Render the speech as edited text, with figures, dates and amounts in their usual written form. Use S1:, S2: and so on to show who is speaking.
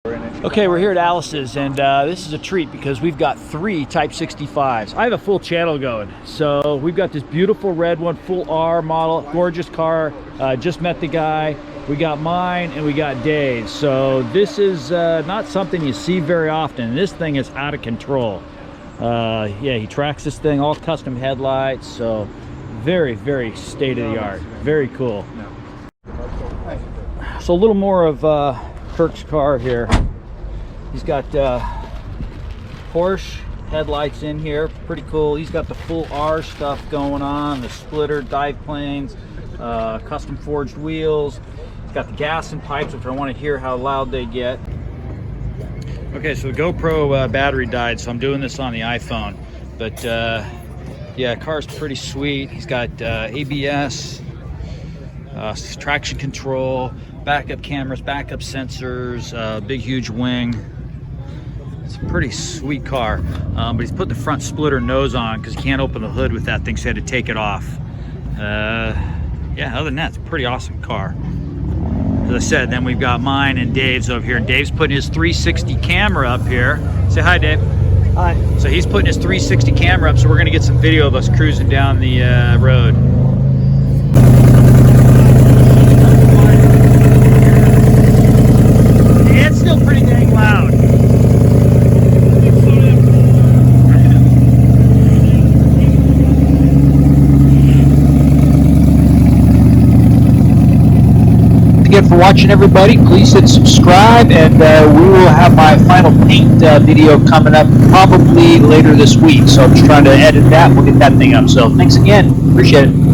S1: Okay, we're here at Alice's, and this is a treat because we've got 3 Type 65s. I have a full channel going. So we've got this beautiful red one, full R model, gorgeous car. Just met the guy. We got mine and we got Dave's. So this is not something you see very often. This thing is out of control. Yeah, he tracks this thing, all custom headlights. So very, very state-of-the-art. Very cool. So a little more of Kirk's car here. He's got Porsche headlights in here, pretty cool. He's got the full R stuff going on, the splitter, dive planes, custom forged wheels. He's got the gas and pipes, which I want to hear how loud they get. Okay, so the GoPro battery died, so I'm doing this on the iPhone. But yeah, car's pretty sweet. He's got ABS, traction control, backup cameras, backup sensors, big huge wing. It's a pretty sweet car, but he's put the front splitter nose on because he can't open the hood with that thing, so he had to take it off. Yeah, other than that, it's a pretty awesome car. As I said, then we've got mine and Dave's over here. Dave's putting his 360 camera up here. Say hi, Dave.
S2: Hi.
S1: So he's putting his 360 camera up, so we're gonna get some video of us cruising down the road. It's still pretty dang loud.
S2: Again, for watching, everybody, please hit subscribe, and we will have my final paint video coming up probably later this week. So I'm just trying to edit that. We'll get that thing up. So thanks again. Appreciate it.